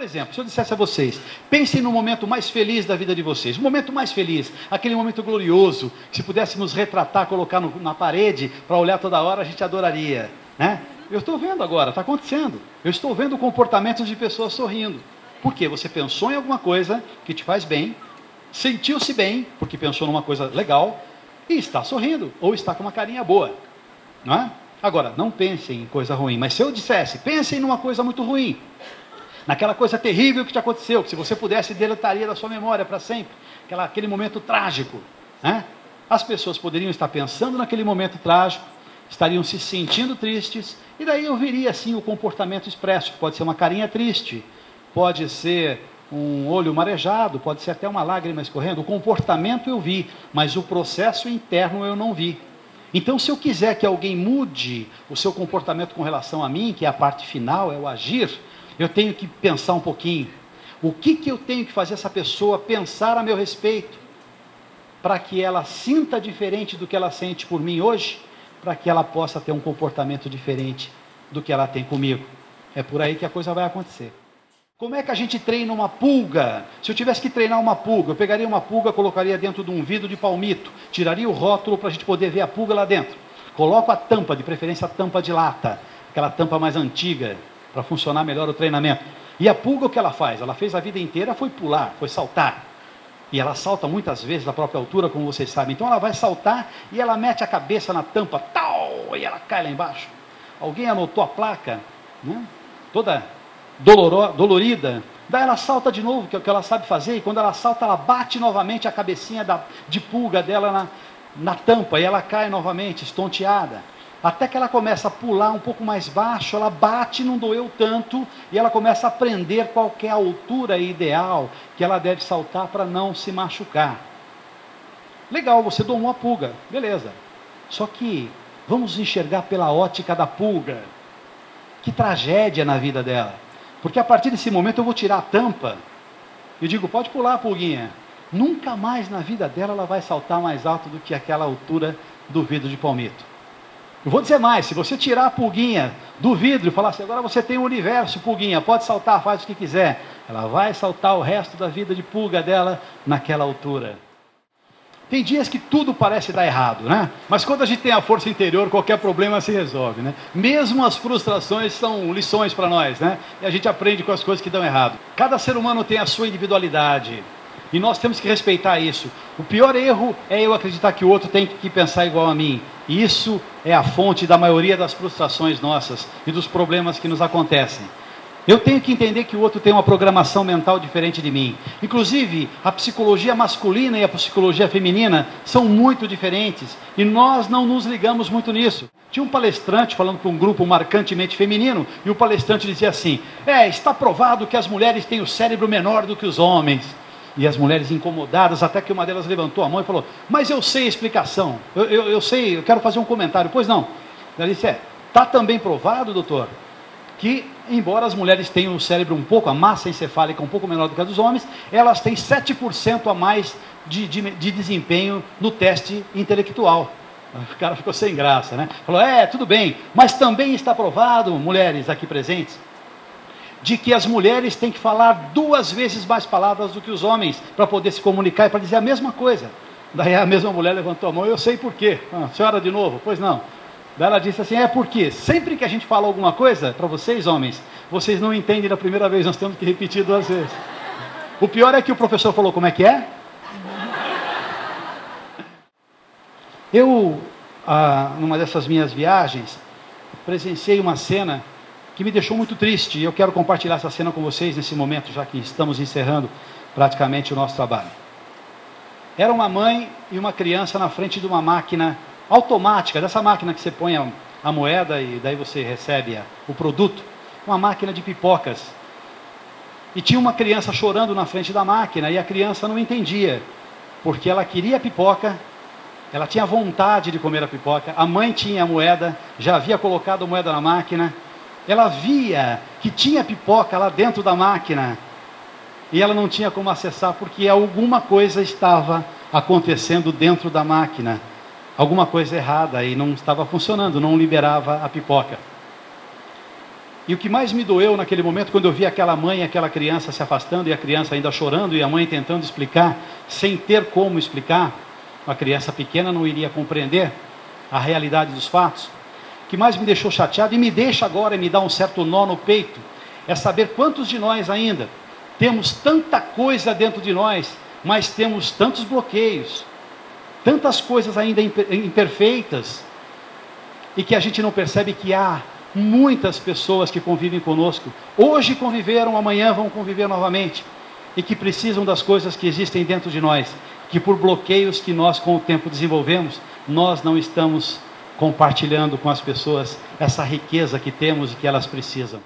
Por exemplo, se eu dissesse a vocês, pensem no momento mais feliz da vida de vocês, o momento mais feliz, aquele momento glorioso, que se pudéssemos retratar, colocar na parede, para olhar toda hora, a gente adoraria, né? Eu estou vendo agora, está acontecendo. Eu estou vendo o comportamento de pessoas sorrindo. Por quê? Você pensou em alguma coisa que te faz bem, sentiu-se bem, porque pensou numa coisa legal, e está sorrindo, ou está com uma carinha boa, não é? Agora, não pensem em coisa ruim, mas se eu dissesse, pensem numa coisa muito ruim, naquela coisa terrível que te aconteceu, que se você pudesse, deletaria da sua memória para sempre, aquele momento trágico, né? As pessoas poderiam estar pensando naquele momento trágico, estariam se sentindo tristes, e daí eu viria assim o comportamento expresso, pode ser uma carinha triste, pode ser um olho marejado, pode ser até uma lágrima escorrendo. O comportamento eu vi, mas o processo interno eu não vi. Então, se eu quiser que alguém mude o seu comportamento com relação a mim, que é a parte final, é o agir, eu tenho que pensar um pouquinho. O que eu tenho que fazer essa pessoa pensar a meu respeito, para que ela sinta diferente do que ela sente por mim hoje, para que ela possa ter um comportamento diferente do que ela tem comigo. É por aí que a coisa vai acontecer. Como é que a gente treina uma pulga? Se eu tivesse que treinar uma pulga, eu pegaria uma pulga, colocaria dentro de um vidro de palmito, tiraria o rótulo para a gente poder ver a pulga lá dentro. Coloco a tampa, de preferência a tampa de lata, aquela tampa mais antiga, para funcionar melhor o treinamento. E a pulga, o que ela faz? Ela fez a vida inteira, foi pular, foi saltar. E ela salta muitas vezes da própria altura, como vocês sabem. Então ela vai saltar e ela mete a cabeça na tampa, tal, e ela cai lá embaixo. Alguém anotou a placa, né? Toda dolorida. Daí ela salta de novo, que é o que ela sabe fazer, e quando ela salta, ela bate novamente a cabecinha de pulga dela na tampa, e ela cai novamente, estonteada. Até que ela começa a pular um pouco mais baixo, ela bate, não doeu tanto, e ela começa a aprender qual que é a altura ideal que ela deve saltar para não se machucar. Legal, você domou a pulga, beleza. Só que vamos enxergar pela ótica da pulga. Que tragédia na vida dela. Porque a partir desse momento eu vou tirar a tampa, e digo, pode pular, pulguinha. Nunca mais na vida dela ela vai saltar mais alto do que aquela altura do vidro de palmito. Eu vou dizer mais, se você tirar a pulguinha do vidro e falar assim, agora você tem o universo, pulguinha, pode saltar, faz o que quiser. Ela vai saltar o resto da vida de pulga dela naquela altura. Tem dias que tudo parece dar errado, né? Mas quando a gente tem a força interior, qualquer problema se resolve, né? Mesmo as frustrações são lições para nós, né? E a gente aprende com as coisas que dão errado. Cada ser humano tem a sua individualidade. E nós temos que respeitar isso. O pior erro é eu acreditar que o outro tem que pensar igual a mim. E isso é a fonte da maioria das frustrações nossas e dos problemas que nos acontecem. Eu tenho que entender que o outro tem uma programação mental diferente de mim. Inclusive, a psicologia masculina e a psicologia feminina são muito diferentes. E nós não nos ligamos muito nisso. Tinha um palestrante falando para um grupo marcantemente feminino, e o palestrante dizia assim, está provado que as mulheres têm o cérebro menor do que os homens. E as mulheres incomodadas, até que uma delas levantou a mão e falou, mas eu sei a explicação, eu sei, eu quero fazer um comentário. Pois não. Ela disse, está também provado, doutor, que embora as mulheres tenham o cérebro um pouco, a massa encefálica um pouco menor do que a dos homens, elas têm 7% a mais de desempenho no teste intelectual. O cara ficou sem graça, né? Falou, tudo bem, mas também está provado, mulheres aqui presentes, de que as mulheres têm que falar 2 vezes mais palavras do que os homens para poder se comunicar e para dizer a mesma coisa. Daí a mesma mulher levantou a mão, eu sei por quê. Senhora de novo, pois não. Daí ela disse assim, porque sempre que a gente fala alguma coisa, para vocês homens, vocês não entendem da primeira vez, nós temos que repetir 2 vezes. O pior é que o professor falou, como é que é? Eu, numa dessas minhas viagens, presenciei uma cena que me deixou muito triste, e eu quero compartilhar essa cena com vocês nesse momento, já que estamos encerrando praticamente o nosso trabalho. Era uma mãe e uma criança na frente de uma máquina automática, dessa máquina que você põe a moeda e daí você recebe o produto, uma máquina de pipocas. E tinha uma criança chorando na frente da máquina, e a criança não entendia, porque ela queria a pipoca, ela tinha vontade de comer a pipoca, a mãe tinha a moeda, já havia colocado a moeda na máquina, ela via que tinha pipoca lá dentro da máquina, e ela não tinha como acessar, porque alguma coisa estava acontecendo dentro da máquina, alguma coisa errada, e não estava funcionando, não liberava a pipoca. E o que mais me doeu naquele momento, quando eu vi aquela mãe e aquela criança se afastando, e a criança ainda chorando, e a mãe tentando explicar, sem ter como explicar, a criança pequena não iria compreender a realidade dos fatos. O que mais me deixou chateado, e me deixa agora, e me dá um certo nó no peito, é saber quantos de nós ainda temos tanta coisa dentro de nós, mas temos tantos bloqueios, tantas coisas ainda imperfeitas, e que a gente não percebe que há muitas pessoas que convivem conosco, hoje conviveram, amanhã vão conviver novamente, e que precisam das coisas que existem dentro de nós, que por bloqueios que nós com o tempo desenvolvemos, nós não estamos compartilhando com as pessoas essa riqueza que temos e que elas precisam.